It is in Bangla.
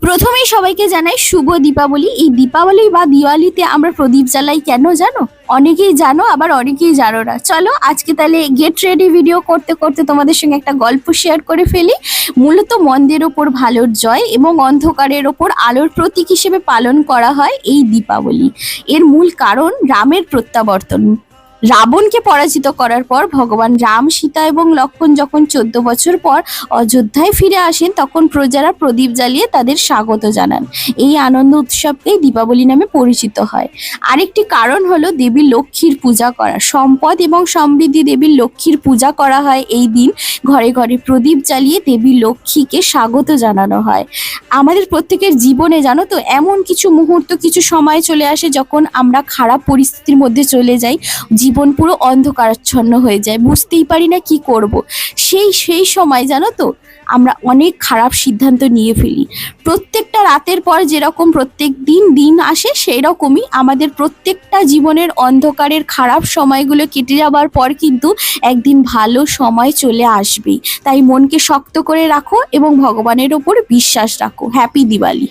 প্রথমেই সবাইকে জানাই শুভ দীপাবলি। এই দীপাবলি বা দিওয়ালিতে আমরা প্রদীপ জ্বালাই কেন জানো? অনেকেই জানো, আবার অনেকেই জানো না। চলো আজকে তাহলে গেট রেডি ভিডিও করতে করতে তোমাদের সঙ্গে একটা গল্প শেয়ার করে ফেলি। মূলত মন্দের ওপর ভালোর জয় এবং অন্ধকারের ওপর আলোর প্রতীক হিসেবে পালন করা হয় এই দীপাবলি। এর মূল কারণ রামের প্রত্যাবর্তন। রাবণকে পরাজিত করার পর ভগবান রাম, সীতা এবং লক্ষ্মণ যখন 14 বছর পর অযোধ্যায় ফিরে আসেন, তখন প্রজারা প্রদীপ জ্বালিয়ে তাদের স্বাগত জানান। এই আনন্দ উৎসবকেই দীপাবলি নামে পরিচিত হয়। আরেকটি কারণ হলো দেবী লক্ষ্মীর পূজা করা। সম্পদ এবং সমৃদ্ধি দেবীর লক্ষ্মীর পূজা করা হয় এই দিন। ঘরে ঘরে প্রদীপ জ্বালিয়ে দেবী লক্ষ্মীকে স্বাগত জানানো হয়। আমাদের প্রত্যেকের জীবনে জানো তো, এমন কিছু মুহূর্ত, কিছু সময় চলে আসে যখন আমরা খারাপ পরিস্থিতির মধ্যে চলে যাই। জীবন পুরো অন্ধকারাচ্ছন্ন হয়ে যায়, বুঝতেই পারি না কি করব। সেই সময় জানো তো, আমরা অনেক খারাপ সিদ্ধান্ত নিয়ে ফেলি। প্রত্যেকটা রাতের পর যেরকম প্রত্যেক দিন দিন আসে, সেই রকমই আমাদের প্রত্যেকটা জীবনের অন্ধকারের খারাপ সময়গুলো কেটে যাবার পর কিন্তু একদিন ভালো সময় চলে আসবেই। তাই মনকে শক্ত করে রাখো এবং ভগবানের ওপর বিশ্বাস রাখো। হ্যাপি দিওয়ালি।